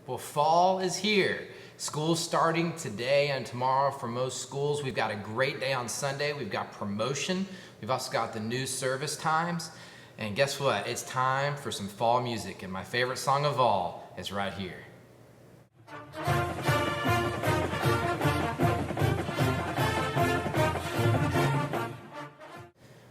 Well, fall is here. School's starting today and tomorrow for most schools. We've got a great day on Sunday. We've got promotion. We've also got the new service times. And guess what? It's time for some fall music. And my favorite song of all is right here.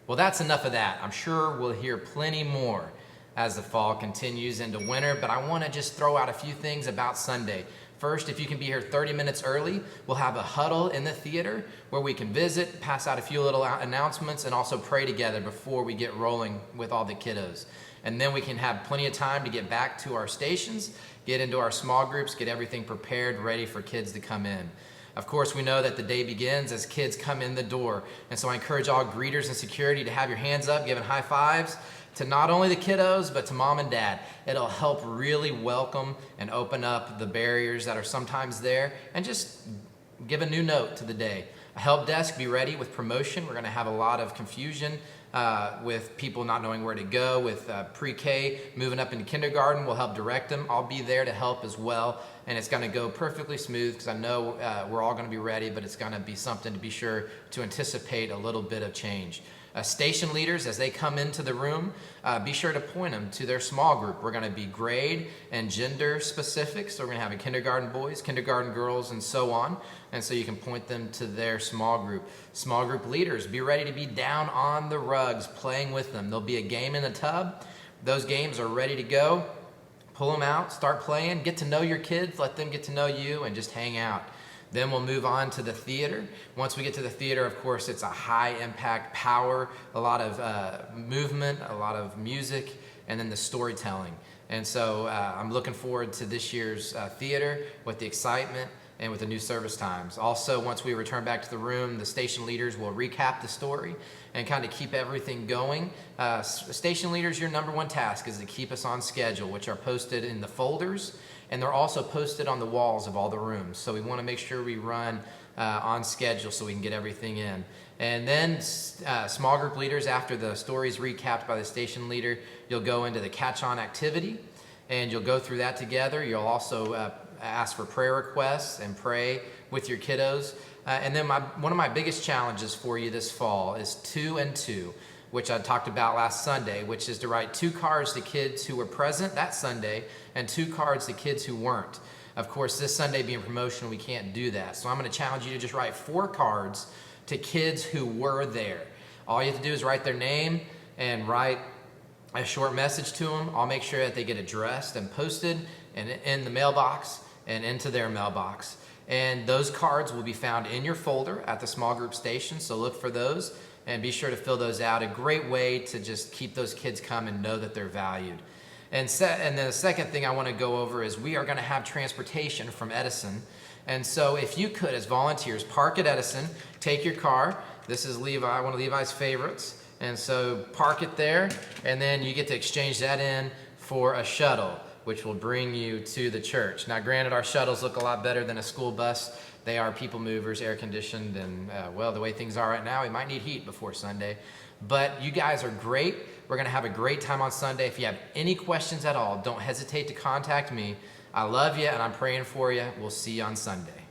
Well, that's enough of that. I'm sure we'll hear plenty more as the fall continues into winter, but I want to just throw out a few things about Sunday. First, if you can be here 30 minutes early, we'll have a huddle in the theater where we can visit, pass out a few little announcements, and also pray together before we get rolling with all the kiddos. And then we can have plenty of time to get back to our stations, get into our small groups, get everything prepared, ready for kids to come in. Of course, we know that the day begins as kids come in the door. And so I encourage all greeters and security to have your hands up, giving high fives to not only the kiddos, but to mom and dad. It'll help really welcome and open up the barriers that are sometimes there and just give a new note to the day. A help desk, be ready with promotion. We're gonna have a lot of confusion with people not knowing where to go, with pre-K moving up into kindergarten. We'll help direct them. I'll be there to help as well. And it's gonna go perfectly smooth because I know we're all gonna be ready, but it's gonna be something to be sure to anticipate a little bit of change. Station leaders, as they come into the room, be sure to point them to their small group. We're going to be grade and gender specific, so we're going to have a kindergarten boys, kindergarten girls, and so on. And so you can point them to their small group. Small group leaders, be ready to be down on the rugs, playing with them. There'll be a game in the tub. Those games are ready to go. Pull them out, start playing, get to know your kids, let them get to know you, and just hang out. Then we'll move on to the theater. Once we get to the theater, of course, it's a high impact power, a lot of movement, a lot of music, and then the storytelling. And so I'm looking forward to this year's theater with the excitement and with the new service times. Also, once we return back to the room, the station leaders will recap the story and kind of keep everything going. Station leaders, your number one task is to keep us on schedule, which are posted in the folders, and they're also posted on the walls of all the rooms. So we want to make sure we run on schedule so we can get everything in. And then small group leaders, after the story's recapped by the station leader, you'll go into the catch-on activity, and you'll go through that together. You'll also ask for prayer requests and pray with your kiddos. And then one of my biggest challenges for you this fall is 2 and 2, which I talked about last Sunday, which is to write 2 cards to kids who were present that Sunday and 2 cards to kids who weren't. Of course, this Sunday being promotional, we can't do that. So I'm gonna challenge you to just write 4 cards to kids who were there. All you have to do is write their name and write a short message to them. I'll make sure that they get addressed and posted and in the mailbox and into their mailbox. And those cards will be found in your folder at the small group station, so look for those and be sure to fill those out. A great way to just keep those kids come and know that they're valued. And then the second thing I want to go over is we are going to have transportation from Edison. And so if you could, as volunteers, park at Edison, take your car. This is Levi, one of Levi's favorites. And so park it there, and then you get to exchange that in for a shuttle, which will bring you to the church. Now, granted, our shuttles look a lot better than a school bus. They are people movers, air conditioned, and well, the way things are right now, we might need heat before Sunday. But you guys are great. We're gonna have a great time on Sunday. If you have any questions at all, don't hesitate to contact me. I love you and I'm praying for you. We'll see you on Sunday.